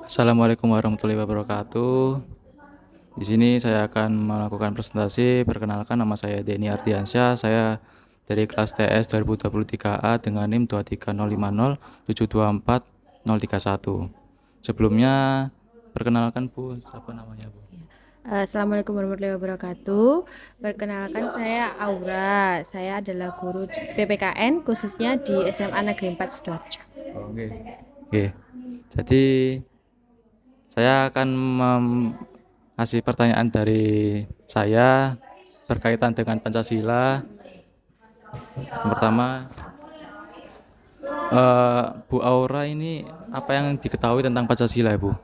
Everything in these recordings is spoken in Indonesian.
Assalamualaikum warahmatullahi wabarakatuh. Di sini saya akan melakukan presentasi. Perkenalkan, nama saya Denny Ardiansyah. Saya dari kelas TS 2023A dengan NIM 23050724031. Sebelumnya, perkenalkan Bu, siapa namanya Bu? Assalamualaikum warahmatullahi wabarakatuh. Perkenalkan saya Aura. Saya adalah guru PPKN khususnya di SMA Negeri 4 Sidoarjo. Oke. Oke. Jadi saya akan ngasih pertanyaan dari saya berkaitan dengan Pancasila. Yang pertama, Bu Aura ini apa yang diketahui tentang Pancasila ya Bu?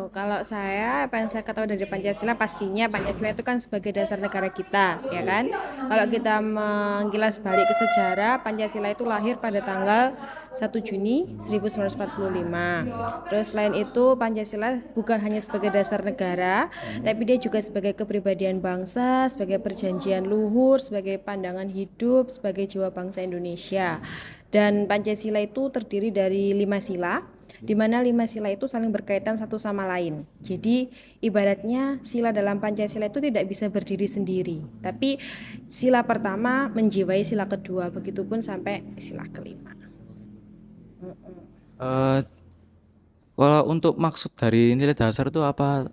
Kalau saya, apa yang saya ketahui dari Pancasila, pastinya Pancasila itu kan sebagai dasar negara kita, ya kan? Kalau kita menggilas balik ke sejarah, Pancasila itu lahir pada tanggal 1 Juni 1945. Terus selain itu, Pancasila bukan hanya sebagai dasar negara, tapi dia juga sebagai kepribadian bangsa, sebagai perjanjian luhur, sebagai pandangan hidup, sebagai jiwa bangsa Indonesia. Dan Pancasila itu terdiri dari 5 sila, di mana 5 sila itu saling berkaitan satu sama lain. Jadi ibaratnya sila dalam Pancasila itu tidak bisa berdiri sendiri, tapi sila pertama menjiwai sila kedua, begitupun sampai sila kelima. Eh, Kalau untuk maksud dari nilai dasar itu apa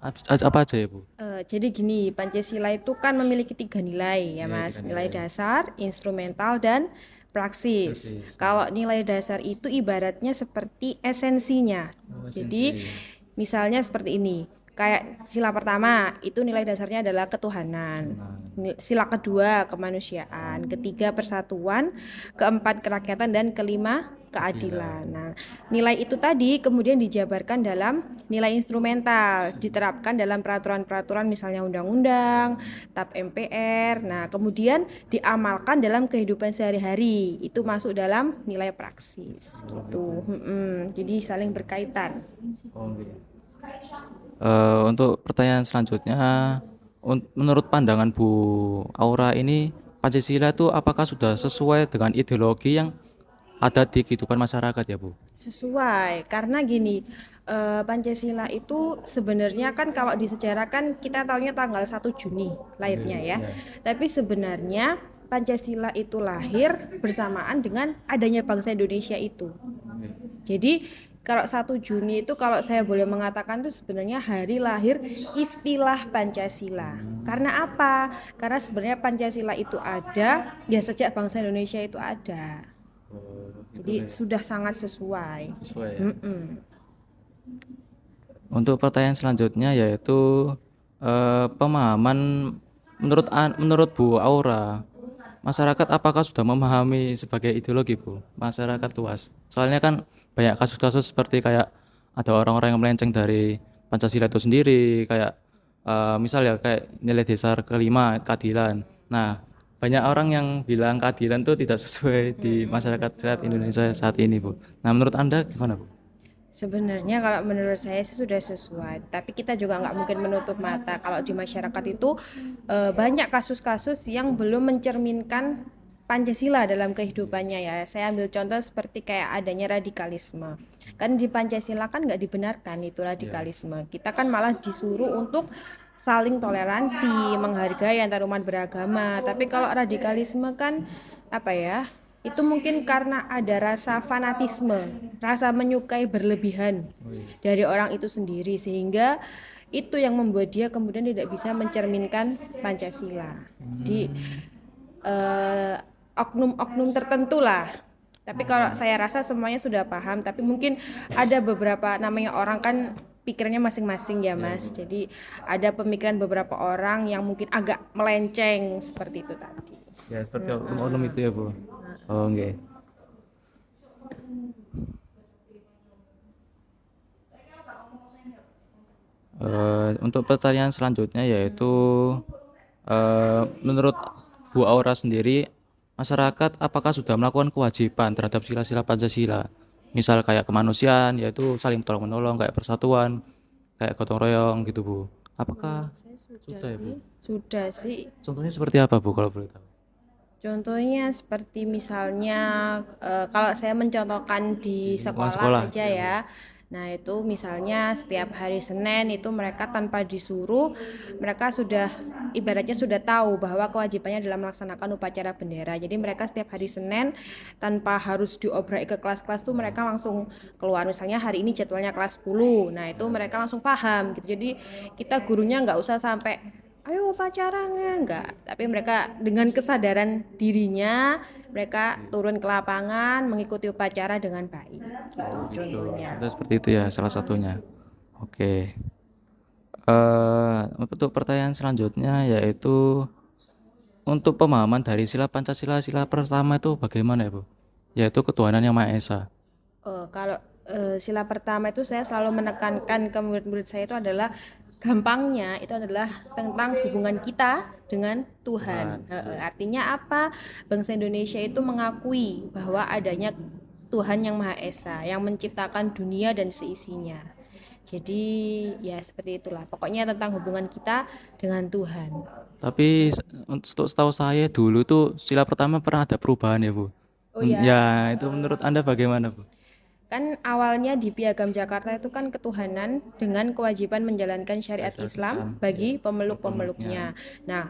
aja ya Bu? Jadi gini, Pancasila itu kan memiliki 3 nilai ya Iya, tiga Mas, nilai nilai. dasar, instrumental, dan praksis. Persis. Kalau nilai dasar itu ibaratnya seperti esensinya. Oh, Jadi esensi. misalnya seperti ini, kayak sila pertama itu nilai dasarnya adalah ketuhanan. Nah, Sila kedua kemanusiaan, ketiga persatuan, keempat kerakyatan, dan kelima keadilan. keadilan. Nah, nilai itu tadi kemudian dijabarkan dalam nilai instrumental, diterapkan dalam peraturan-peraturan misalnya undang-undang, TAP MPR. Nah, kemudian diamalkan dalam kehidupan sehari-hari. Itu masuk dalam nilai praksis Oh, gitu. gitu. Jadi saling berkaitan. Oh, gitu. Untuk pertanyaan selanjutnya, menurut pandangan Bu Aura ini, Pancasila itu apakah sudah sesuai dengan ideologi yang ada di kehidupan masyarakat ya Bu? Sesuai, karena gini, Pancasila itu sebenarnya kan kalau di sejarah kan kita tahunya tanggal 1 Juni Oke, lahirnya ya. ya. Tapi sebenarnya Pancasila itu lahir bersamaan dengan adanya bangsa Indonesia itu. Oke. Jadi kalau 1 Juni itu kalau saya boleh mengatakan itu sebenarnya hari lahir istilah Pancasila. Karena apa? Karena sebenarnya Pancasila itu ada ya sejak bangsa Indonesia itu ada. Oh, gitu Jadi ya. sudah sangat sesuai. Sesuai ya. Mm-mm. Untuk pertanyaan selanjutnya yaitu pemahaman menurut Bu Aura, masyarakat apakah sudah memahami sebagai ideologi Bu? Masyarakat luas. Soalnya kan banyak kasus-kasus seperti kayak ada orang-orang yang melenceng dari Pancasila itu sendiri, kayak misal ya kayak nilai dasar kelima keadilan. Nah, banyak orang yang bilang keadilan itu tidak sesuai di masyarakat saat Indonesia saat ini Bu. Nah, menurut Anda gimana Bu? Sebenarnya kalau menurut saya sih sudah sesuai, tapi kita juga nggak mungkin menutup mata kalau di masyarakat itu banyak kasus-kasus yang belum mencerminkan Pancasila dalam kehidupannya ya. Saya ambil contoh seperti kayak adanya radikalisme. Kan di Pancasila kan nggak dibenarkan itu Ya. radikalisme. Kita kan malah disuruh untuk saling toleransi, menghargai antarumat beragama. Tapi kalau radikalisme kan apa ya? Itu mungkin karena ada rasa fanatisme, rasa menyukai berlebihan Oh, iya. dari orang itu sendiri, sehingga itu yang membuat dia kemudian tidak bisa mencerminkan Pancasila. Jadi Hmm. oknum-oknum tertentu lah. Tapi kalau saya rasa semuanya sudah paham, tapi mungkin ada beberapa, namanya orang kan pikirannya masing-masing ya Ya, Mas. Bu. Jadi ada pemikiran beberapa orang yang mungkin agak melenceng seperti itu tadi. Ya, seperti oknum-oknum itu ya, Bu. Oh, nggih. Untuk pertanyaan selanjutnya yaitu menurut Bu Aura sendiri, masyarakat apakah sudah melakukan kewajiban terhadap sila-sila Pancasila? Misal kayak kemanusiaan, yaitu saling tolong menolong, kayak persatuan, kayak gotong royong gitu, Bu. Apakah Menurut saya sudah sudah ya, Bu? sih, sudah sih. Contohnya seperti apa, Bu, kalau boleh tahu? Contohnya seperti misalnya kalau saya mencontohkan di Di lingkungan sekolah sekolah, aja ya, Bu. ya. Nah, itu misalnya setiap hari Senin itu mereka tanpa disuruh, mereka sudah ibaratnya sudah tahu bahwa kewajibannya adalah melaksanakan upacara bendera. Jadi mereka setiap hari Senin tanpa harus diobrol ke kelas-kelas tuh mereka langsung keluar. Misalnya hari ini jadwalnya kelas 10. Nah, itu mereka langsung paham gitu. Jadi kita gurunya nggak usah sampai ayo upacaranya enggak, tapi mereka dengan kesadaran dirinya mereka turun ke lapangan mengikuti upacara dengan baik gitu Oh gitu. contohnya. Contohnya seperti itu ya salah satunya. Oke. Untuk pertanyaan selanjutnya yaitu untuk pemahaman dari sila Pancasila sila pertama itu bagaimana ya, Bu? Yaitu ketuhanan yang Maha Esa. Kalau sila pertama itu saya selalu menekankan ke murid-murid saya itu adalah gampangnya itu adalah tentang hubungan kita dengan Tuhan. Tuhan. Artinya apa? Bangsa Indonesia itu mengakui bahwa adanya Tuhan yang Maha Esa yang menciptakan dunia dan seisinya. Jadi ya seperti itulah. Pokoknya tentang hubungan kita dengan Tuhan. Tapi untuk setahu saya dulu tuh sila pertama pernah ada perubahan ya, Bu. Oh ya, Ya, itu menurut Anda bagaimana, Bu? kan awalnya di Piagam Jakarta itu kan ketuhanan dengan kewajiban menjalankan syariat Dasar Islam Islam, ya. bagi Pemeluknya. pemeluk-pemeluknya. Nah,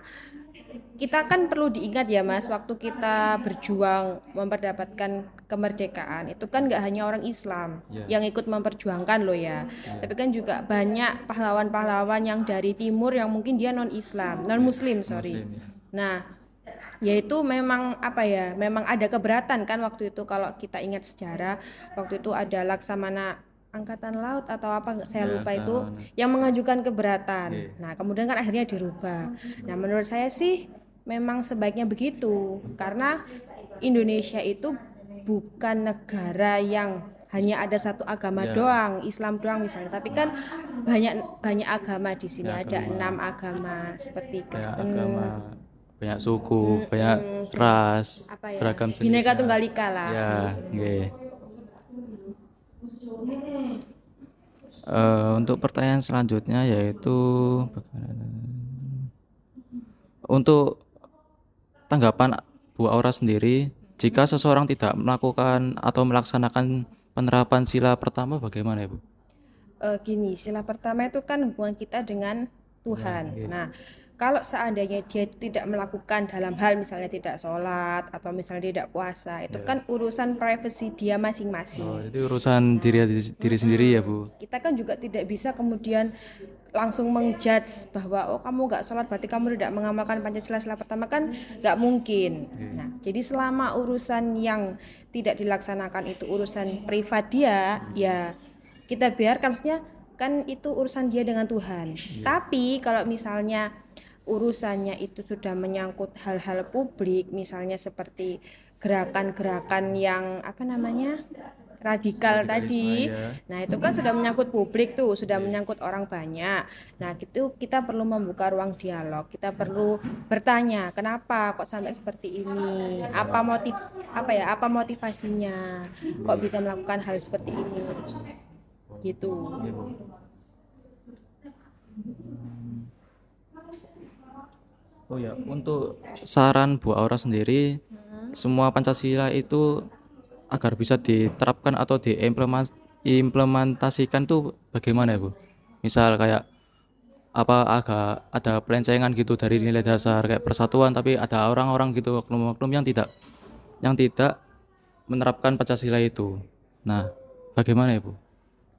kita kan perlu diingat ya Mas, waktu kita berjuang memperdapatkan kemerdekaan, itu kan nggak hanya orang Islam Ya, yang ikut memperjuangkan loh ya. ya. Tapi kan juga banyak pahlawan-pahlawan yang dari timur yang mungkin dia non-Islam, non-Muslim, sorry. Muslim ya. Nah, yaitu memang apa ya, memang ada keberatan kan waktu itu kalau kita ingat sejarah, waktu itu ada Laksamana Angkatan Laut atau apa saya Ya, lupa itu sana. yang mengajukan Oke. keberatan. Nah, kemudian kan akhirnya dirubah. Nah, menurut saya sih memang sebaiknya begitu karena Indonesia itu bukan negara yang hanya ada satu agama Ya, doang, Islam doang misalnya, tapi kan banyak banyak agama di sini, ya ada agama, 6 agama seperti banyak Kristen, agama, banyak suku, banyak dan ras, apa ya, beragam Bhinneka jenisnya. Tunggal Ika lah. Ya, oke. Untuk pertanyaan selanjutnya yaitu untuk tanggapan Bu Aura sendiri, jika seseorang tidak melakukan atau melaksanakan penerapan sila pertama bagaimana ya, Bu? Gini, sila pertama itu kan hubungan kita dengan Tuhan, Tuhan. oke. Nah, kalau seandainya dia tidak melakukan dalam hal misalnya tidak sholat atau misalnya tidak puasa, itu Ya. kan urusan privasi dia Oh, masing-masing. itu urusan diri sendiri ya, Bu. Kita kan juga tidak bisa kemudian langsung mengjudge bahwa oh kamu nggak sholat berarti kamu tidak mengamalkan Pancasila sila pertama, kan nggak mungkin. Oke. Nah, jadi selama urusan yang tidak dilaksanakan itu urusan privat dia, ya kita biarkan, maksudnya kan itu urusan dia dengan Tuhan. Tapi kalau misalnya urusannya itu sudah menyangkut hal-hal publik, misalnya seperti gerakan-gerakan yang apa namanya radikal Radikalisme tadi, ya. nah itu kan sudah menyangkut publik tuh, sudah Oke. menyangkut orang banyak. Nah gitu kita perlu membuka ruang dialog, kita perlu bertanya kenapa kok sampai seperti ini, apa motivasinya, kok bisa melakukan hal seperti ini, gitu. Oke, Bu. Oh ya, untuk saran Bu Aura sendiri, semua Pancasila itu agar bisa diterapkan atau diimplementasikan tuh bagaimana ya, Bu? Misal kayak apa agak ada pelencengan gitu dari nilai dasar kayak persatuan, tapi ada orang-orang gitu oknum-oknum yang tidak menerapkan Pancasila itu. Nah, bagaimana ya, Bu?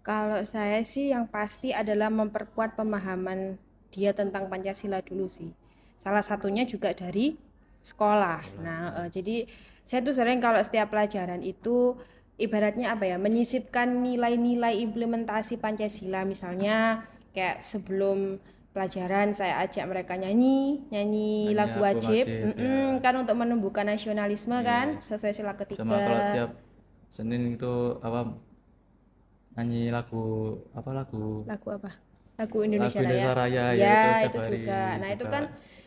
Kalau saya sih yang pasti adalah memperkuat pemahaman dia tentang Pancasila dulu sih. Salah satunya juga dari sekolah. Nah, jadi saya tuh sering kalau setiap pelajaran itu ibaratnya apa ya, menyisipkan nilai-nilai implementasi Pancasila, misalnya kayak sebelum pelajaran saya ajak mereka nyanyi nyanyi Nyanyi lagu lagu wajib, wajib ya. kan untuk menumbuhkan nasionalisme kan Iya. sesuai sila Sama kalau ketiga. setiap Senin itu apa nyanyi Lagu apa? Lagu lagu Indonesia Raya. Indonesia Raya ya itu Ya, setiap itu hari juga. Nah, itu juga. kan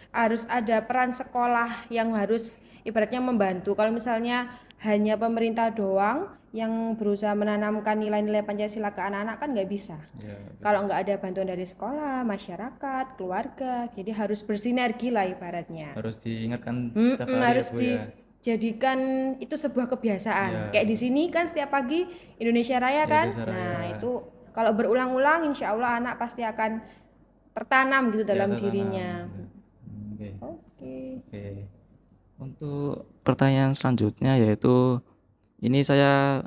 harus ada peran sekolah yang harus ibaratnya membantu. Kalau misalnya hanya pemerintah doang yang berusaha menanamkan nilai-nilai Pancasila ke anak-anak kan nggak bisa. Ya, Kalau nggak ada bantuan dari sekolah, masyarakat, keluarga, jadi harus bersinergi lah ibaratnya. harus diingatkan setiap hari ya Harus Bu ya. jadikan itu sebuah kebiasaan. Ya, Kayak di sini kan setiap pagi Indonesia Raya kan. Indonesia Raya. Nah, itu kalau berulang-ulang insya Allah anak pasti akan tertanam gitu Ya, dalam tertanam. dirinya. Oke. Oke. Oke. Untuk pertanyaan selanjutnya yaitu ini saya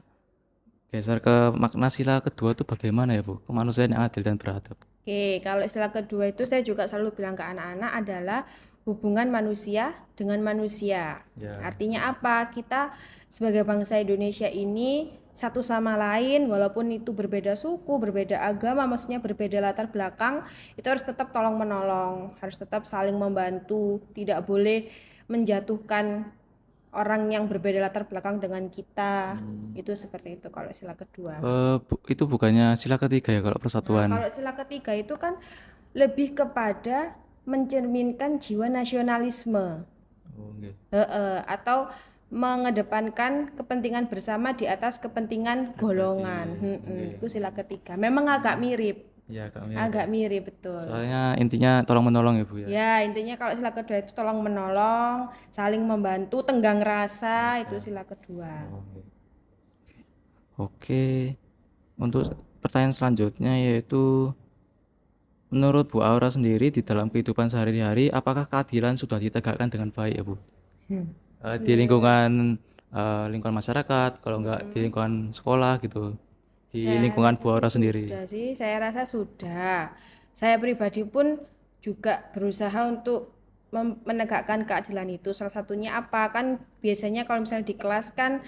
geser ke makna sila kedua itu bagaimana ya Bu? Kemanusiaan yang adil dan beradab. Oke, kalau istilah kedua itu saya juga selalu bilang ke anak-anak adalah hubungan manusia dengan manusia. Ya. Artinya apa? Kita sebagai bangsa Indonesia ini satu sama lain walaupun itu berbeda suku, berbeda agama, maksudnya berbeda latar belakang, itu harus tetap tolong menolong, harus tetap saling membantu, tidak boleh menjatuhkan orang yang berbeda latar belakang dengan kita. Itu seperti itu kalau istilah kedua. Itu bukannya sila ketiga ya kalau Nah, persatuan. kalau sila ketiga itu kan lebih kepada mencerminkan jiwa nasionalisme, Oke. atau mengedepankan kepentingan bersama di atas kepentingan golongan. Oke. Itu sila ketiga. Memang agak mirip, Ya, kami agak mirip betul. soalnya intinya tolong menolong ya Bu ya. Ya, intinya kalau sila kedua itu tolong menolong, saling membantu, tenggang rasa, itu sila kedua. Oke. Oke. Untuk pertanyaan selanjutnya yaitu menurut Bu Aura sendiri di dalam kehidupan sehari-hari apakah keadilan sudah ditegakkan dengan baik ya Bu? Di lingkungan masyarakat, kalau enggak di lingkungan sekolah gitu, di Saya lingkungan rasa Bu Aura sendiri. sudah sih, saya rasa sudah. Saya pribadi pun juga berusaha untuk menegakkan keadilan itu. Salah satunya apa? Kan biasanya kalau misalnya di kelas kan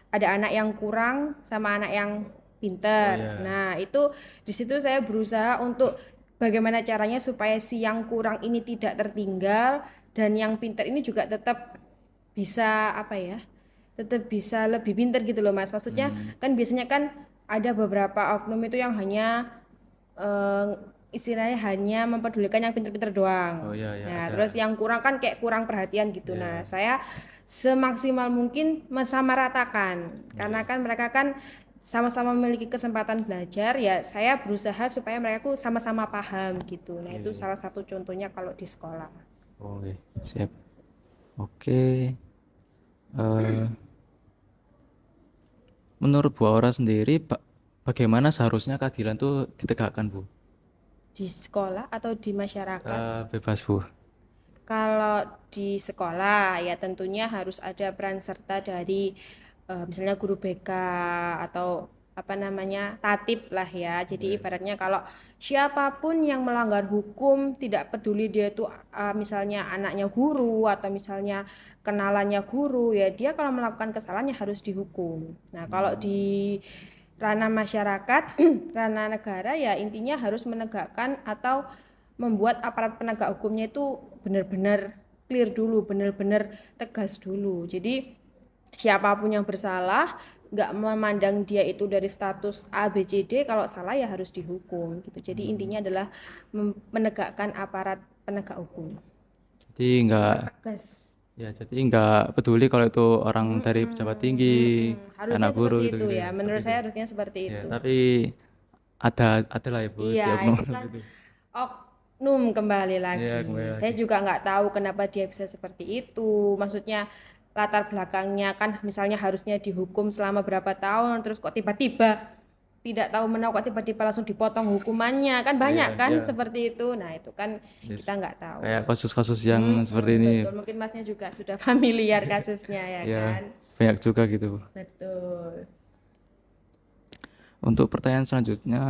ada anak yang kurang sama anak yang pinter. Oh, iya. Nah, itu di situ saya berusaha untuk bagaimana caranya supaya si yang kurang ini tidak tertinggal dan yang pinter ini juga tetap bisa apa ya? Tetap bisa lebih pinter gitu loh Mas. Maksudnya kan biasanya kan ada beberapa oknum itu yang hanya istilahnya hanya mempedulikan yang pinter-pinter doang. Oh, iya, iya, Nah, ada. terus yang kurang kan kayak kurang perhatian gitu. Iya. Nah, saya semaksimal mungkin mensamaratakan karena kan mereka kan sama-sama memiliki kesempatan belajar ya saya berusaha supaya mereka sama-sama paham gitu. Nah, itu salah satu contohnya kalau di sekolah. Oke, siap. Oke. Eh, menurut Bu Aura sendiri, bagaimana seharusnya keadilan itu ditegakkan, Bu? Di sekolah atau di masyarakat? Bebas, Bu. Kalau di sekolah ya tentunya harus ada peran serta dari misalnya guru BK atau apa namanya tatib lah ya. Jadi ibaratnya kalau siapapun yang melanggar hukum tidak peduli dia itu misalnya anaknya guru atau misalnya kenalannya guru ya dia kalau melakukan kesalahan ya harus dihukum. Nah, kalau di ranah masyarakat, ranah negara ya intinya harus menegakkan atau membuat aparat penegak hukumnya itu benar-benar clear dulu, benar-benar tegas dulu. Jadi siapapun yang bersalah, nggak memandang dia itu dari status A, B, C, D, kalau salah ya harus dihukum gitu. Jadi intinya adalah menegakkan aparat penegak hukum. Jadi Tegas. jadi nggak peduli kalau itu orang dari pejabat tinggi, Harusnya anak guru seperti gitu, itu gitu ya. Menurut saya harusnya seperti Ya, itu. tapi ada lah ya Bu, di Iya, oknum itu kan gitu. oknum kembali lagi. Iya, kembali Saya lagi. juga nggak tahu kenapa dia bisa seperti itu. Maksudnya latar belakangnya kan misalnya harusnya dihukum selama berapa tahun, terus kok tiba-tiba tidak tahu menahu kok tiba-tiba langsung dipotong hukumannya. Kan banyak kan Iya. seperti itu. Nah, itu kan Yes. kita nggak tahu. Kayak kasus-kasus yang seperti ini. Betul, mungkin masnya juga sudah familiar kasusnya ya Ya, kan. banyak juga gitu. Betul. Untuk pertanyaan selanjutnya,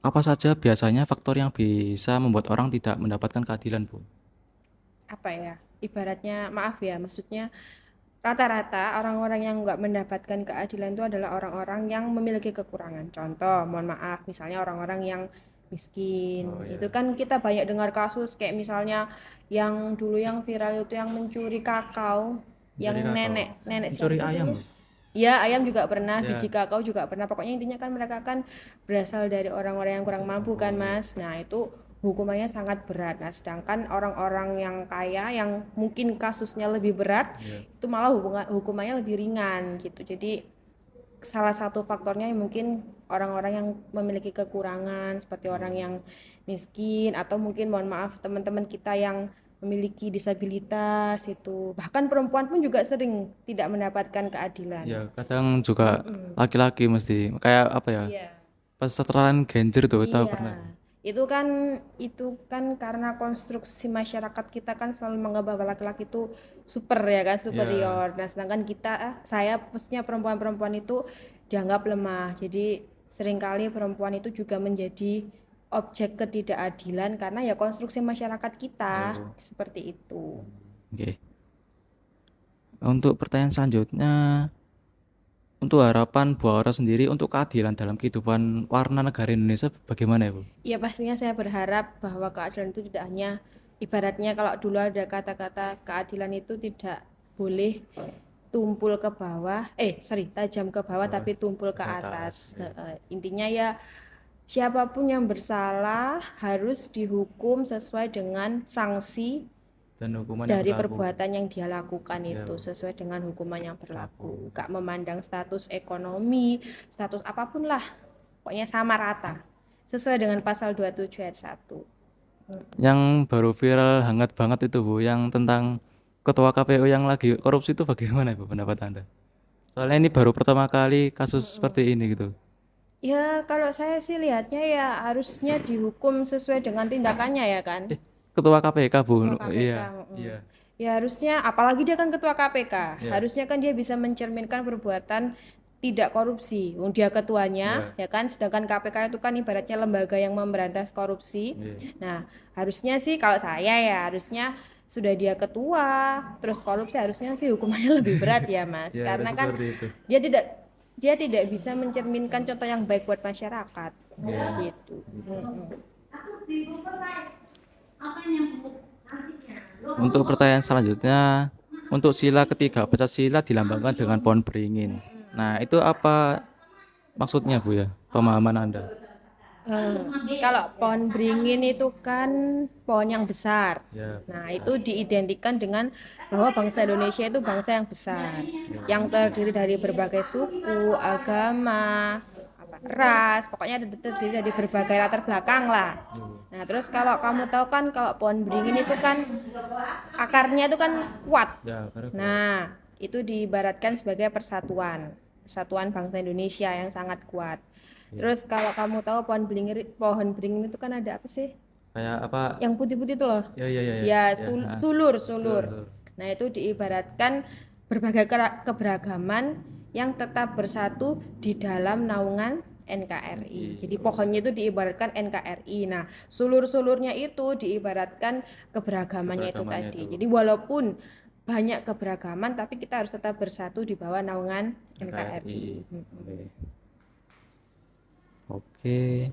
apa saja biasanya faktor yang bisa membuat orang tidak mendapatkan keadilan, Bu? Apa ya? Ibaratnya maaf ya, maksudnya rata-rata orang-orang yang nggak mendapatkan keadilan itu adalah orang-orang yang memiliki kekurangan. Contoh, mohon maaf, misalnya orang-orang yang miskin. Itu kan kita banyak dengar kasus kayak misalnya yang dulu yang viral itu yang mencuri kakao, yang nenek Mencuri siapa sih ayam, dulu? Bu? Ya, ayam juga pernah, Ya. biji kakao juga pernah. Pokoknya intinya kan mereka kan berasal dari orang-orang yang kurang mampu kan, Mas. Nah, itu hukumannya sangat berat. Nah, sedangkan orang-orang yang kaya yang mungkin kasusnya lebih berat, itu malah hukumannya lebih ringan gitu. Jadi salah satu faktornya mungkin orang-orang yang memiliki kekurangan seperti orang yang miskin atau mungkin mohon maaf teman-teman kita yang memiliki disabilitas itu. Bahkan perempuan pun juga sering tidak mendapatkan keadilan. Ya, kadang juga Mm-mm. laki-laki mesti kayak apa ya? Iya. Kesetaraan gender tuh, tahu Iya, pernah? itu kan karena konstruksi masyarakat kita kan selalu menganggap bahwa laki-laki itu super ya kan, Ya, superior. Nah, sedangkan kita, saya maksudnya perempuan-perempuan itu dianggap lemah. Jadi seringkali perempuan itu juga menjadi objek ketidakadilan karena ya konstruksi masyarakat kita ya. seperti itu. Oke. Untuk pertanyaan selanjutnya, untuk harapan Bu Aura sendiri untuk keadilan dalam kehidupan warna negara Indonesia bagaimana ya, Bu? Ya pastinya saya berharap bahwa keadilan itu tidak hanya ibaratnya kalau dulu ada kata-kata keadilan itu tidak boleh tumpul ke bawah, tajam ke bawah Bawah, tapi tumpul ke ke atas. atas, ya. Intinya ya siapapun yang bersalah harus dihukum sesuai dengan sanksi Dan hukuman yang dari berlaku. perbuatan yang dia lakukan Ya, itu Bu. sesuai dengan hukuman yang berlaku. Berlaku. Gak memandang status ekonomi, status apapun lah, pokoknya sama rata. Sesuai dengan pasal 27 ayat 1. Yang baru viral hangat banget itu, Bu, yang tentang ketua KPU yang lagi korupsi itu bagaimana, Bu, pendapat Anda? Soalnya ini baru pertama kali kasus seperti ini gitu. Ya, kalau saya sih lihatnya ya harusnya dihukum sesuai dengan tindakannya ya kan. Ketua KPK, Bu. Ketua KPK. Iya, iya, Ya harusnya, apalagi dia kan ketua KPK, iya, harusnya kan dia bisa mencerminkan perbuatan tidak korupsi. Dia ketuanya, iya, ya kan. Sedangkan KPK itu kan ibaratnya lembaga yang memberantas korupsi. iya. Nah, harusnya sih kalau saya ya harusnya sudah dia ketua, terus korupsi harusnya sih hukumannya lebih berat ya Mas. Ya, harus Karena kan seperti itu. dia tidak dia tidak bisa mencerminkan contoh yang baik buat masyarakat. Iya. Gitu. Untuk pertanyaan selanjutnya, untuk sila ketiga, Pancasila dilambangkan dengan pohon beringin. Nah, itu apa maksudnya, Bu ya? Pemahaman Anda? Kalau pohon beringin itu kan pohon yang besar. Ya, Nah, itu diidentikan dengan bahwa bangsa Indonesia itu bangsa yang besar, yang terdiri dari berbagai suku, agama, ras, pokoknya terdiri dari berbagai latar belakang lah. Nah, terus kalau kamu tahu kan kalau pohon beringin itu kan akarnya itu kan kuat. ya, karena Nah, itu diibaratkan sebagai persatuan, persatuan bangsa Indonesia yang sangat kuat. Terus kalau kamu tahu pohon beringin itu kan ada apa sih? kayak apa? Yang putih-putih itu loh. Ya, ya, ya, ya. Ya, Ya, sulur, Sulur, sulur. sulur. Nah, itu diibaratkan berbagai keberagaman yang tetap bersatu di dalam naungan NKRI. Jadi pohonnya itu diibaratkan NKRI. Nah, sulur-sulurnya itu diibaratkan keberagamannya itu Keberagamannya tadi. itu. Jadi walaupun banyak keberagaman tapi kita harus tetap bersatu di bawah naungan NKRI. NKRI. Oke. Oke.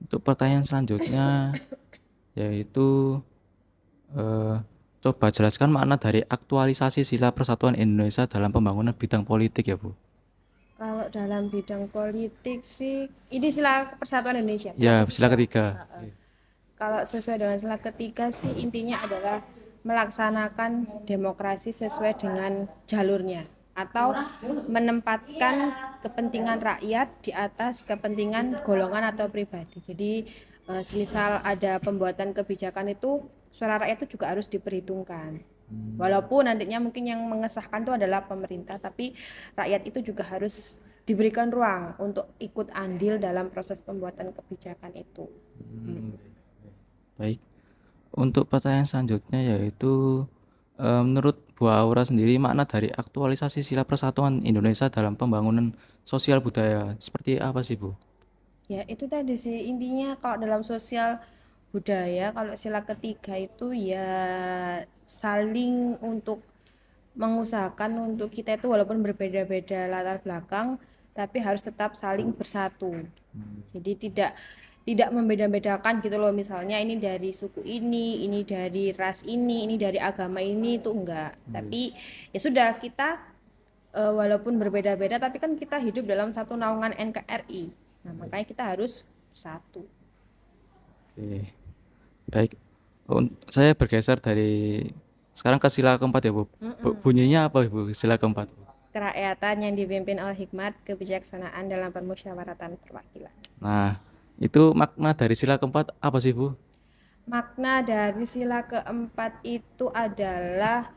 Untuk pertanyaan selanjutnya yaitu eh, coba jelaskan makna dari aktualisasi sila persatuan Indonesia dalam pembangunan bidang politik ya, Bu. Kalau dalam bidang politik sih, ini sila persatuan Indonesia. Ya, sila ketiga. Kalau sesuai dengan sila ketiga sih intinya adalah melaksanakan demokrasi sesuai dengan jalurnya atau menempatkan kepentingan rakyat di atas kepentingan golongan atau pribadi. Jadi semisal ada pembuatan kebijakan itu suara rakyat itu juga harus diperhitungkan. Walaupun nantinya mungkin yang mengesahkan itu adalah pemerintah, tapi rakyat itu juga harus diberikan ruang untuk ikut andil dalam proses pembuatan kebijakan itu. Baik. Untuk pertanyaan selanjutnya yaitu menurut Bu Aura sendiri makna dari aktualisasi sila persatuan Indonesia dalam pembangunan sosial budaya seperti apa sih, Bu? Ya, itu tadi sih intinya kalau dalam sosial budaya, kalau sila ketiga itu ya saling untuk mengusahakan untuk kita itu walaupun berbeda-beda latar belakang, tapi harus tetap saling bersatu. Jadi tidak membeda-bedakan gitu loh, misalnya ini dari suku ini dari ras ini dari agama ini, itu enggak. Tapi ya sudah kita walaupun berbeda-beda tapi kan kita hidup dalam satu naungan NKRI. Nah, makanya kita harus bersatu. Oke. Baik. Saya bergeser dari sekarang ke sila keempat ya, Bu. Bunyinya apa, Bu? Sila keempat. Kerakyatan yang dipimpin oleh hikmat kebijaksanaan dalam permusyawaratan perwakilan. Nah, itu makna dari sila keempat apa sih, Bu? Makna dari sila keempat itu adalah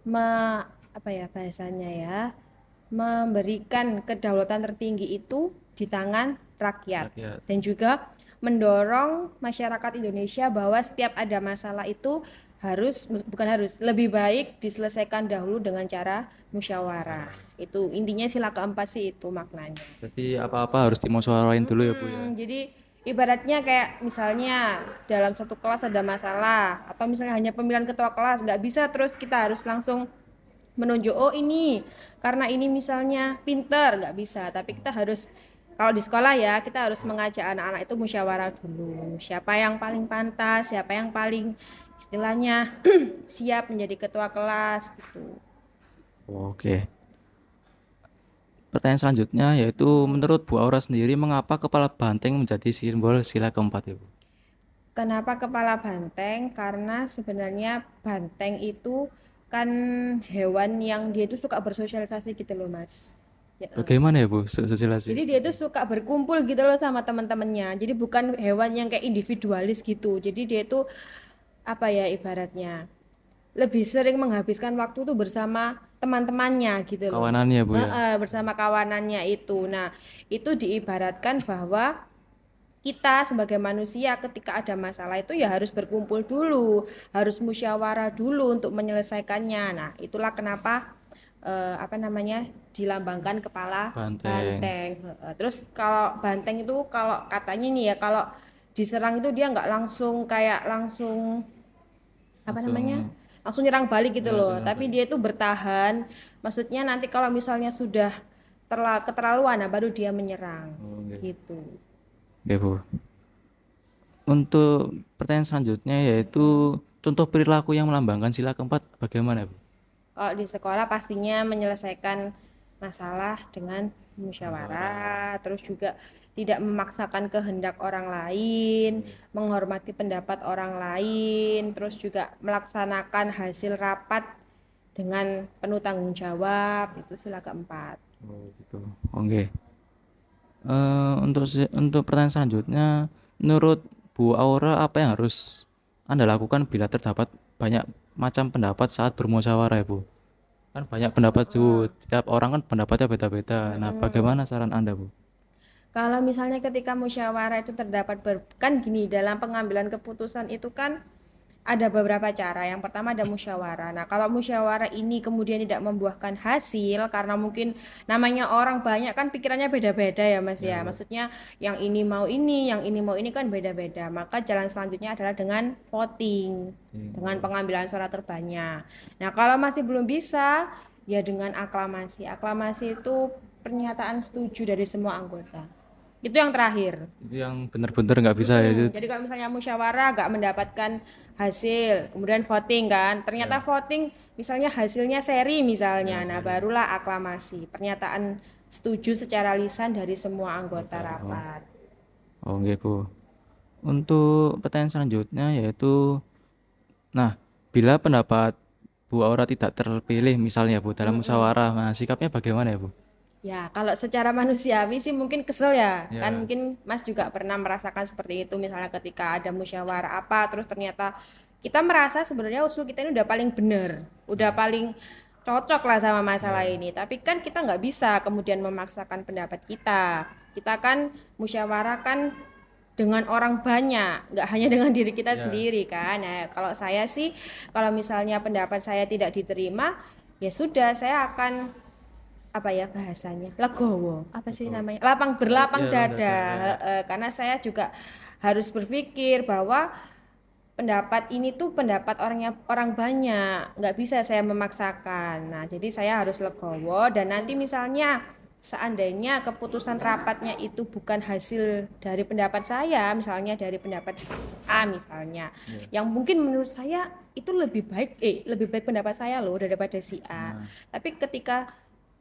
me, apa ya bahasanya ya, memberikan kedaulatan tertinggi itu di tangan rakyat Rakyat. dan juga mendorong masyarakat Indonesia bahwa setiap ada masalah itu harus bukan harus lebih baik diselesaikan dahulu dengan cara musyawarah. Itu intinya sila keempat sih itu maknanya. Jadi apa-apa harus dimusyawarahkan dulu ya Bu ya. Jadi ibaratnya kayak misalnya dalam satu kelas ada masalah atau misalnya hanya pemilihan ketua kelas nggak bisa terus kita harus langsung menunjuk oh ini karena ini misalnya pinter nggak bisa tapi kita harus kalau di sekolah ya kita harus mengajak anak-anak itu musyawarah dulu siapa yang paling pantas siapa yang paling istilahnya siap menjadi ketua kelas gitu. Oke. Pertanyaan selanjutnya yaitu menurut Bu Aura sendiri mengapa kepala banteng menjadi simbol sila keempat ya Bu? Kenapa kepala banteng? Karena sebenarnya banteng itu kan hewan yang dia itu suka bersosialisasi gitu loh Mas. Ya, Bagaimana ya Bu sosialisasi? jadi dia itu suka berkumpul gitu loh sama teman-temannya. Jadi bukan hewan yang kayak individualis gitu. Jadi dia itu apa ya ibaratnya lebih sering menghabiskan waktu tuh bersama teman-temannya gitu loh. Kawanannya Bu ya. Bersama kawanannya itu. Nah, itu diibaratkan bahwa kita sebagai manusia ketika ada masalah itu ya harus berkumpul dulu, harus musyawarah dulu untuk menyelesaikannya. Nah, itulah kenapa apa namanya dilambangkan kepala Banteng. banteng. Terus kalau banteng itu kalau katanya nih ya kalau diserang itu dia nggak langsung kayak langsung apa namanya Langsung langsung nyerang balik gitu ya langsung loh. Tapi nyampe. dia itu bertahan. Maksudnya nanti kalau misalnya sudah keterlaluan, nah baru dia menyerang Oke. gitu. Oke Bu. Untuk pertanyaan selanjutnya yaitu contoh perilaku yang melambangkan sila keempat bagaimana Bu? Kalau di sekolah pastinya menyelesaikan masalah dengan Musyawarah. musyawarah, terus juga tidak memaksakan kehendak orang lain, menghormati pendapat orang lain, terus juga melaksanakan hasil rapat dengan penuh tanggung jawab, itu sila keempat. Oh gitu. Oke. Untuk pertanyaan selanjutnya, menurut Bu Aura apa yang harus Anda lakukan bila terdapat banyak macam pendapat saat bermusyawarah ya Bu? Kan banyak pendapat tuh, tiap orang kan pendapatnya beda-beda. Nah, bagaimana saran Anda Bu? Kalau misalnya ketika musyawarah itu terdapat kan gini, dalam pengambilan keputusan itu kan ada beberapa cara. Yang pertama ada musyawarah. Nah, kalau musyawarah ini kemudian tidak membuahkan hasil karena mungkin namanya orang banyak kan pikirannya beda-beda ya, Mas Ya, ya. ya. Maksudnya yang ini mau ini, yang ini mau ini kan beda-beda. Maka jalan selanjutnya adalah dengan voting, dengan pengambilan suara terbanyak. Nah, kalau masih belum bisa, ya dengan aklamasi. Aklamasi itu pernyataan setuju dari semua anggota. Itu yang terakhir. Itu yang benar-benar nggak bisa ya itu. Jadi kalau misalnya musyawarah gak mendapatkan hasil, kemudian voting kan, ternyata Ya, voting misalnya hasilnya seri misalnya, ya nah seri. barulah aklamasi, pernyataan setuju secara lisan dari semua anggota Oh, rapat. oh oke Bu. Untuk pertanyaan selanjutnya yaitu, nah, bila pendapat Bu Aura tidak terpilih misalnya Bu dalam musyawarah, nah sikapnya bagaimana ya Bu? Ya, kalau secara manusiawi sih mungkin kesel ya. Kan Ya, mungkin Mas juga pernah merasakan seperti itu misalnya ketika ada musyawarah apa terus ternyata kita merasa sebenarnya usul kita ini udah paling benar, udah nah, paling cocok lah sama masalah ya, ini. Tapi kan kita nggak bisa kemudian memaksakan pendapat kita. Kita kan musyawarah kan dengan orang banyak, nggak hanya dengan diri kita ya, sendiri kan. Nah, kalau saya sih, kalau misalnya pendapat saya tidak diterima, ya sudah, saya akan apa ya bahasanya legowo apa sih betul. namanya berlapang Ya, Bang dada Dada, ya, ya. karena saya juga harus berpikir bahwa pendapat ini tuh pendapat orang banyak nggak bisa saya memaksakan nah jadi saya harus legowo dan nanti misalnya seandainya keputusan rapatnya itu bukan hasil dari pendapat saya misalnya dari pendapat A misalnya Ya. yang mungkin menurut saya itu lebih baik pendapat saya loh daripada si A Nah, tapi ketika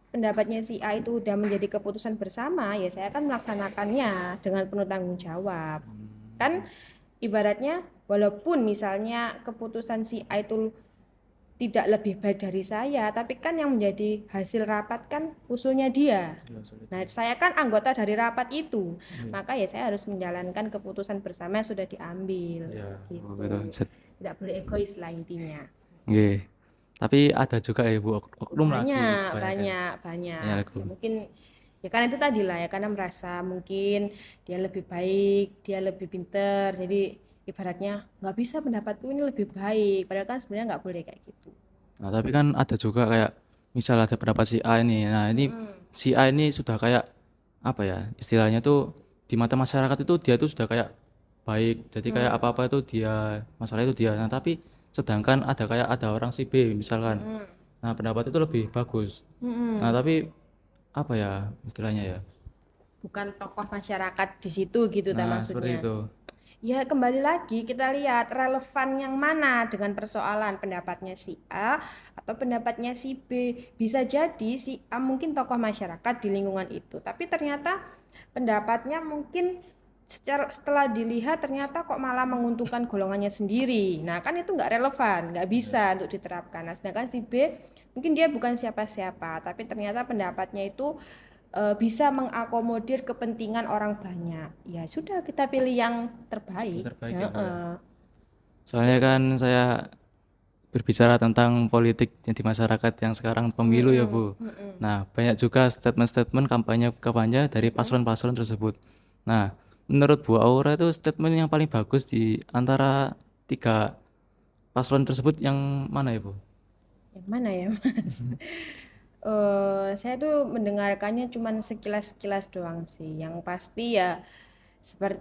pendapatnya si A itu udah menjadi keputusan bersama, ya saya akan melaksanakannya dengan penuh tanggung jawab. Kan ibaratnya walaupun misalnya keputusan si A itu tidak lebih baik dari saya, tapi kan yang menjadi hasil rapat kan usulnya dia. Iya, sulit. Nah, saya kan anggota dari rapat itu, Iya. maka ya saya harus menjalankan keputusan bersama yang sudah diambil, Iya, oh gitu. gitu. Tidak boleh egois lah intinya. Nggih. Tapi ada juga ya Bu oknum lagi Banyak, kebanyakan. banyak, Ya banyak. lagu. Ya mungkin ya kan itu tadi lah ya, karena merasa mungkin dia lebih baik, dia lebih pinter, jadi ibaratnya nggak bisa pendapatku ini lebih baik, padahal kan sebenarnya nggak boleh kayak gitu. Nah, tapi kan ada juga kayak misal ada pendapat si A ini. Nah, ini si A ini sudah kayak apa ya? Istilahnya tuh di mata masyarakat itu dia tuh sudah kayak baik. Jadi kayak apa-apa itu dia, masalah itu dia. Nah, tapi sedangkan ada kayak ada orang si B misalkan. Nah, pendapat itu lebih bagus. Nah, tapi apa ya istilahnya ya? Bukan tokoh masyarakat di situ gitu tak Nah, seperti maksudnya. itu. Ya kembali lagi kita lihat relevan yang mana dengan persoalan pendapatnya si A atau pendapatnya si B. Bisa jadi si A mungkin tokoh masyarakat di lingkungan itu, tapi ternyata pendapatnya mungkin setelah dilihat ternyata kok malah menguntungkan golongannya sendiri. Nah kan itu nggak relevan, nggak bisa untuk diterapkan. Nah sedangkan si B mungkin dia bukan siapa-siapa, tapi ternyata pendapatnya itu bisa mengakomodir kepentingan orang banyak. Ya sudah kita pilih yang terbaik. Terbaik ya, Bu ya. Heeh. Soalnya kan saya berbicara tentang politik yang di masyarakat yang sekarang pemilu ya Bu. Nah, banyak juga statement-statement kampanye-kampanye dari paslon-paslon tersebut. Nah, menurut Bu Aura itu statement yang paling bagus di antara tiga paslon tersebut yang mana ya Bu? Yang mana ya Mas? Saya tuh mendengarkannya cuman sekilas-sekilas doang sih. Yang pasti ya seperti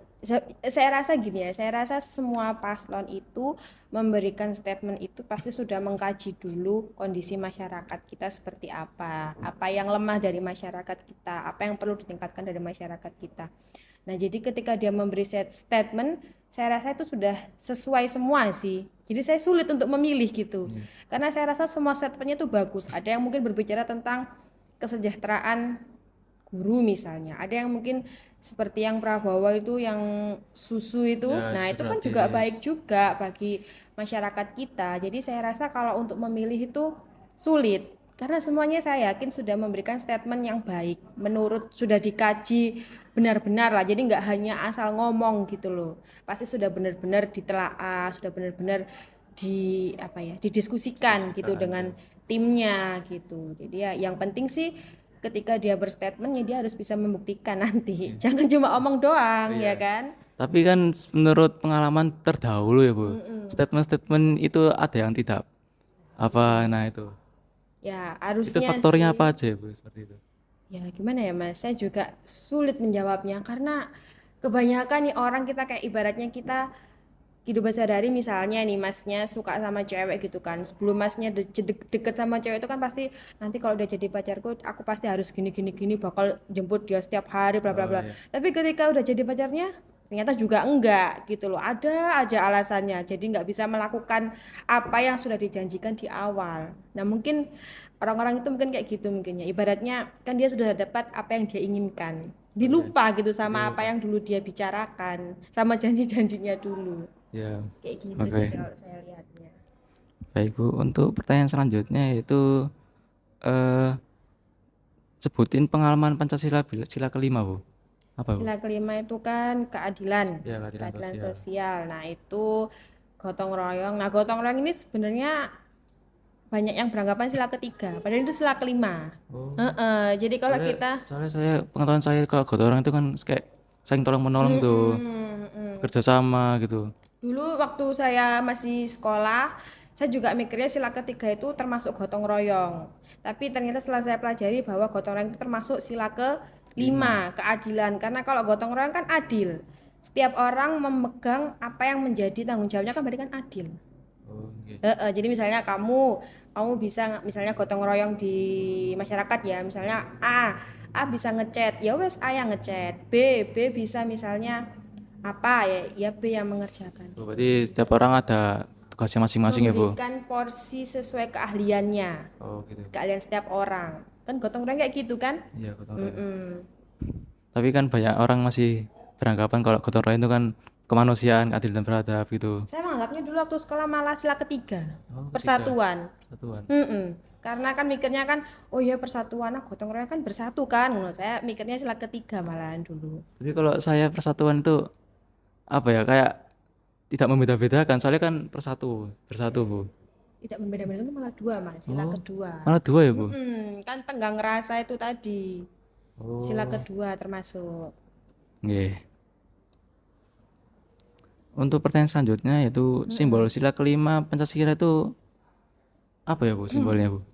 saya rasa gini ya, saya rasa semua paslon itu memberikan statement itu pasti sudah mengkaji dulu kondisi masyarakat kita seperti apa yang lemah dari masyarakat kita, apa yang perlu ditingkatkan dari masyarakat kita. Nah, jadi ketika dia memberi statement, saya rasa itu sudah sesuai semua sih. Jadi saya sulit untuk memilih gitu. Karena saya rasa semua statementnya itu bagus. Ada yang mungkin berbicara tentang kesejahteraan guru misalnya. Ada yang mungkin seperti yang Prabowo itu yang susu itu. Ya, Nah, itu kan juga gratis. baik juga bagi masyarakat kita. Jadi saya rasa kalau untuk memilih itu sulit. Karena semuanya saya yakin sudah memberikan statement yang baik. Menurut sudah dikaji benar-benar lah. Jadi nggak hanya asal ngomong gitu loh. Pasti sudah benar-benar ditelaah, sudah benar-benar didiskusikan gitu dengan timnya gitu. Jadi ya yang penting sih ketika dia berstatement ya dia harus bisa membuktikan nanti. Jangan cuma omong doang ya kan. Tapi kan menurut pengalaman terdahulu ya Bu, statement-statement itu ada yang tidak apa, nah itu. Ya Itu harusnya faktornya sih. apa aja Bu seperti itu? Ya gimana ya Mas, saya juga sulit menjawabnya karena kebanyakan nih orang kita kayak ibaratnya kita kehidupan sehari-hari misalnya nih masnya suka sama cewek gitu kan, sebelum masnya deket sama cewek itu kan pasti nanti kalau udah jadi pacarku aku pasti harus gini gini gini bakal jemput dia setiap hari bla bla Oh bla. iya. Tapi ketika udah jadi pacarnya ternyata juga enggak gitu loh, ada aja alasannya jadi nggak bisa melakukan apa yang sudah dijanjikan di awal. Nah mungkin orang-orang itu mungkin kayak gitu mungkin ya, ibaratnya kan dia sudah dapat apa yang dia inginkan, dilupa gitu sama apa yang dulu dia bicarakan sama janji-janjinya dulu. Ya. Kayak gitu Oke. sih kalau saya lihatnya. Baik Bu, untuk pertanyaan selanjutnya yaitu eh sebutin pengalaman Pancasila sila kelima Bu. Apa Bu? Sila kelima itu kan keadilan, Ya, keadilan keadilan sosial. sosial. Nah itu gotong royong. Nah gotong royong ini sebenarnya banyak yang beranggapan sila ketiga, padahal itu sila kelima. Oh. Jadi kalau Soalnya, kita soalnya saya pengetahuan saya kalau gotong royong itu kan kayak saling tolong menolong tuh, bekerja sama gitu. dulu waktu saya masih sekolah, saya juga mikirnya sila ketiga itu termasuk gotong royong. Tapi ternyata setelah saya pelajari bahwa gotong royong itu termasuk sila kelima, keadilan. Karena kalau gotong royong kan adil. Setiap orang memegang apa yang menjadi tanggung jawabnya kan berarti kan adil. Oh, okay. Jadi misalnya kamu bisa misalnya gotong royong di masyarakat ya, misalnya A bisa ngecat, ya wes A yang ngecat, B bisa misalnya apa ya, ya B yang mengerjakan. Oh, berarti setiap orang ada tugasnya masing-masing ya Bu? Memberikan porsi sesuai keahliannya, Oh gitu. keahlian setiap orang. Kan gotong royong kayak gitu kan? Iya gotong royong. Tapi kan banyak orang masih beranggapan kalau gotong royong itu kan kemanusiaan, adil dan beradab gitu. Saya menganggapnya dulu waktu sekolah malah sila ketiga, Oh, ketiga. persatuan. Persatuan. Karena kan mikirnya kan, oh ya persatuan, nah gotong royong kan bersatu kan. Menurut saya mikirnya sila ketiga malahan dulu. Tapi kalau saya persatuan itu apa ya, kayak tidak membeda-bedakan, soalnya kan bersatu Bu. Tidak membeda-bedakan itu malah dua mas, sila Oh, kedua. malah dua ya Bu? Kan tenggang rasa itu tadi, sila Oh, kedua termasuk. nggih. Untuk pertanyaan selanjutnya yaitu simbol Mm-mm. sila kelima Pancasila itu apa ya Bu simbolnya Bu?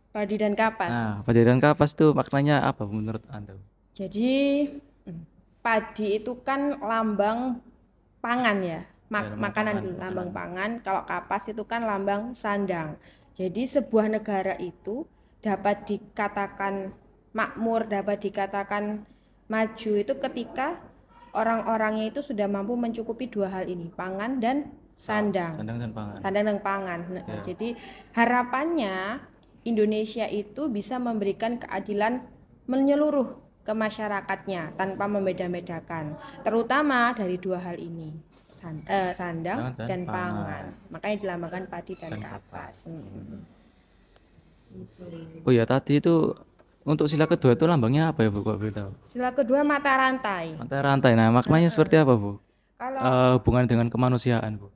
Padi dan kapas. Nah, Pajajaran Kapas itu maknanya apa Bu menurut Anda? Jadi padi itu kan lambang pangan ya, Ya, lambang makanan pangan, dulu, lambang makanan. pangan. Kalau kapas itu kan lambang sandang. Jadi sebuah negara itu dapat dikatakan makmur, dapat dikatakan maju itu ketika orang-orangnya itu sudah mampu mencukupi dua hal ini, pangan dan sandang. Sandang dan pangan. Sandang dan pangan. Ya. Jadi harapannya Indonesia itu bisa memberikan keadilan menyeluruh ke masyarakatnya tanpa membeda-bedakan, terutama dari dua hal ini, sandang Pangan dan pangan. pangan. Makanya dilambangkan padi dan Dan kapas. Oh ya, tadi itu untuk sila kedua itu lambangnya apa ya Bu, kalau boleh tahu? Sila kedua mata rantai. Mata rantai. Nah, maknanya seperti apa Bu? Kalau Hubungan dengan kemanusiaan Bu.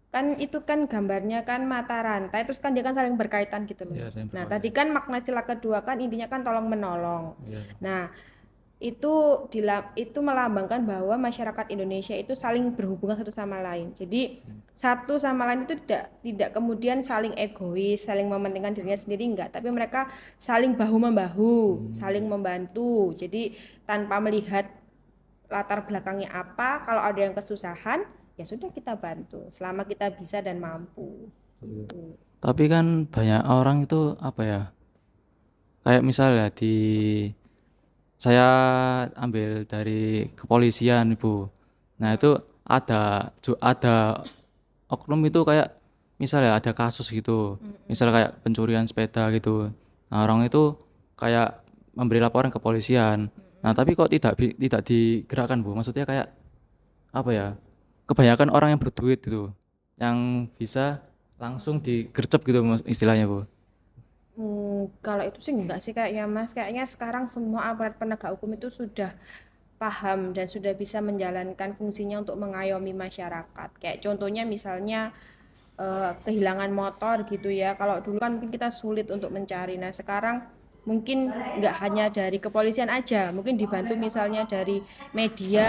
kan itu kan gambarnya kan mata rantai, terus kan dia kan saling berkaitan gitu loh. Iya, saya Nah, berkaitan. tadi kan makna sila kedua kan intinya kan tolong menolong. Iya. Nah, itu itu melambangkan bahwa masyarakat Indonesia itu saling berhubungan satu sama lain. Jadi satu sama lain itu tidak kemudian saling egois, saling mementingkan dirinya sendiri enggak, tapi mereka saling bahu membahu, saling membantu. Jadi tanpa melihat latar belakangnya apa, kalau ada yang kesusahan, ya sudah kita bantu selama kita bisa dan mampu. Gitu. Tapi kan banyak orang itu apa ya? Kayak misalnya saya ambil dari kepolisian Ibu. Nah, itu ada oknum itu kayak misalnya ada kasus gitu. Misalnya kayak pencurian sepeda gitu. Nah, orang itu kayak memberi laporan ke kepolisian. Nah, tapi kok tidak digerakkan Bu? Maksudnya kayak apa ya? Kebanyakan orang yang berduit gitu yang bisa langsung digercep gitu istilahnya Bu. Kalau itu sih enggak sih kayaknya Mas. Kayaknya sekarang semua aparat penegak hukum itu sudah paham dan sudah bisa menjalankan fungsinya untuk mengayomi masyarakat. Kayak contohnya misalnya kehilangan motor gitu ya. Kalau dulu kan mungkin kita sulit untuk mencari. Nah, sekarang mungkin nggak hanya dari kepolisian aja, mungkin dibantu misalnya dari media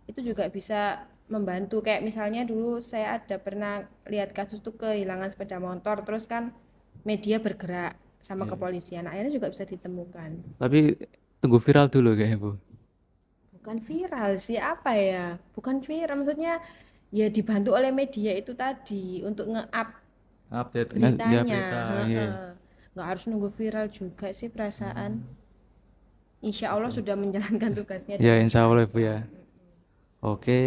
itu juga bisa membantu. Kayak misalnya dulu saya ada pernah lihat kasus tuh kehilangan sepeda motor, terus kan media bergerak sama Iya. kepolisian, akhirnya juga bisa ditemukan. Tapi tunggu viral dulu kayaknya Bu. Bukan viral sih, apa ya? Bukan viral, maksudnya ya dibantu oleh media itu tadi untuk nge-up Update ya beritanya. berita. Iya. Nggak harus nunggu viral juga sih perasaan. Insya Allah sudah menjalankan tugasnya Ya, dengan insya Allah baik. Bu ya. Oke.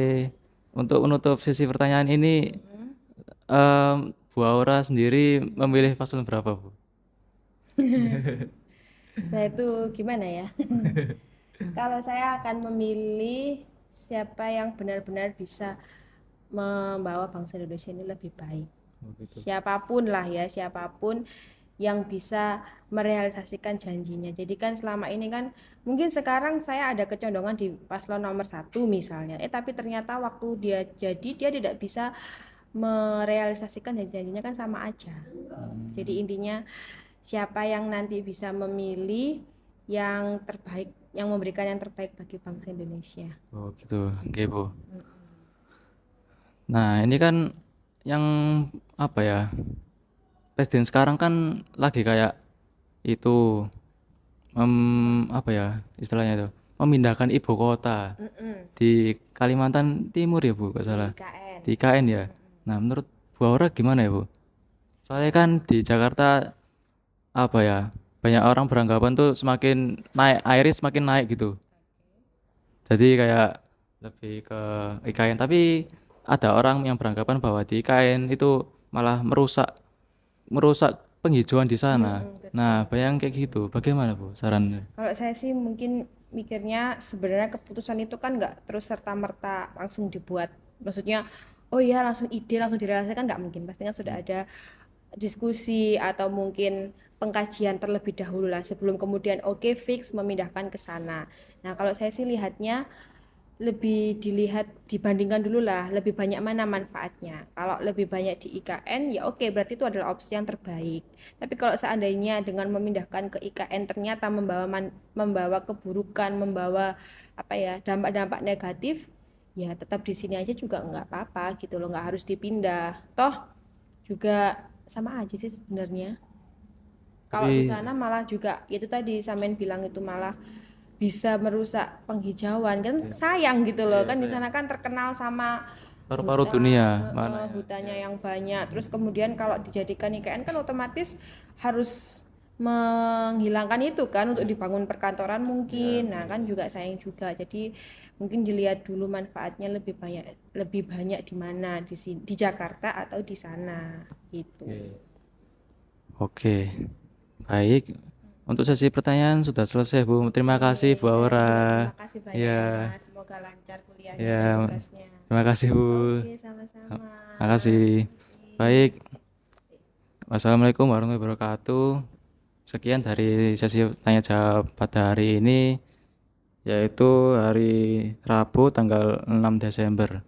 Untuk menutup sesi pertanyaan ini, Bu Aura sendiri memilih paslon berapa Bu? Saya itu gimana ya? Kalau saya akan memilih siapa yang benar-benar bisa membawa bangsa Indonesia ini lebih baik. Oh, gitu. Siapapun lah ya, siapapun yang bisa merealisasikan janjinya. Jadi kan selama ini kan mungkin sekarang saya ada kecondongan di paslon nomor 1 misalnya. Tapi ternyata waktu dia jadi dia tidak bisa merealisasikan janji-janjinya kan sama aja. Jadi intinya siapa yang nanti bisa memilih yang terbaik, yang memberikan yang terbaik bagi bangsa Indonesia. Oh gitu, oke Bu. Nah ini kan yang apa ya, presiden sekarang kan lagi kayak itu apa ya istilahnya itu, memindahkan ibu kota di Kalimantan Timur ya Bu, nggak salah. IKN. Di IKN ya. Nah menurut Bu Aura gimana ya Bu? Soalnya kan di Jakarta apa ya, banyak orang beranggapan tuh semakin naik airnya semakin naik gitu. Jadi kayak lebih ke IKN, tapi ada orang yang beranggapan bahwa di IKN itu malah merusak merusak penghijauan di sana. betul. Nah, bayang kayak gitu, bagaimana Bu sarannya? Kalau saya sih mungkin mikirnya sebenarnya keputusan itu kan nggak terus serta-merta langsung dibuat. Maksudnya, oh iya langsung ide langsung direalisasikan nggak mungkin. Pasti kan sudah ada diskusi atau mungkin pengkajian terlebih dahulu lah sebelum kemudian oke fix memindahkan ke sana. Nah, kalau saya sih lihatnya lebih dilihat dibandingkan dulu lah lebih banyak mana manfaatnya. Kalau lebih banyak di IKN ya oke berarti itu adalah opsi yang terbaik. Tapi kalau seandainya dengan memindahkan ke IKN ternyata membawa keburukan, membawa apa ya dampak-dampak negatif, ya tetap di sini aja juga nggak apa-apa gitu loh, nggak harus dipindah. Toh juga sama aja sih sebenarnya. Kalau di Tapi sana malah juga itu tadi Samen bilang itu malah bisa merusak penghijauan kan ya, sayang gitu loh iya kan di saya sana kan terkenal sama paru-paru dunia hutan, mana ya? hutannya yang banyak terus kemudian kalau dijadikan IKN kan otomatis harus menghilangkan itu kan untuk dibangun perkantoran Ya, mungkin nah benar. kan juga sayang juga jadi mungkin dilihat dulu manfaatnya lebih banyak di mana di sini di Jakarta atau di sana gitu. Oke. Oke. Baik. Untuk sesi pertanyaan sudah selesai, Bu. Terima kasih, Oke, Bu saya juga Aura. terima kasih banyak ya Ya, Mas. Semoga lancar kuliahnya dan ya. tugasnya. Terima kasih, Bu. Oke, sama-sama. Terima kasih. Oke. Baik. Wassalamualaikum warahmatullahi wabarakatuh. Sekian dari sesi tanya jawab pada hari ini, yaitu hari Rabu tanggal 6 Desember.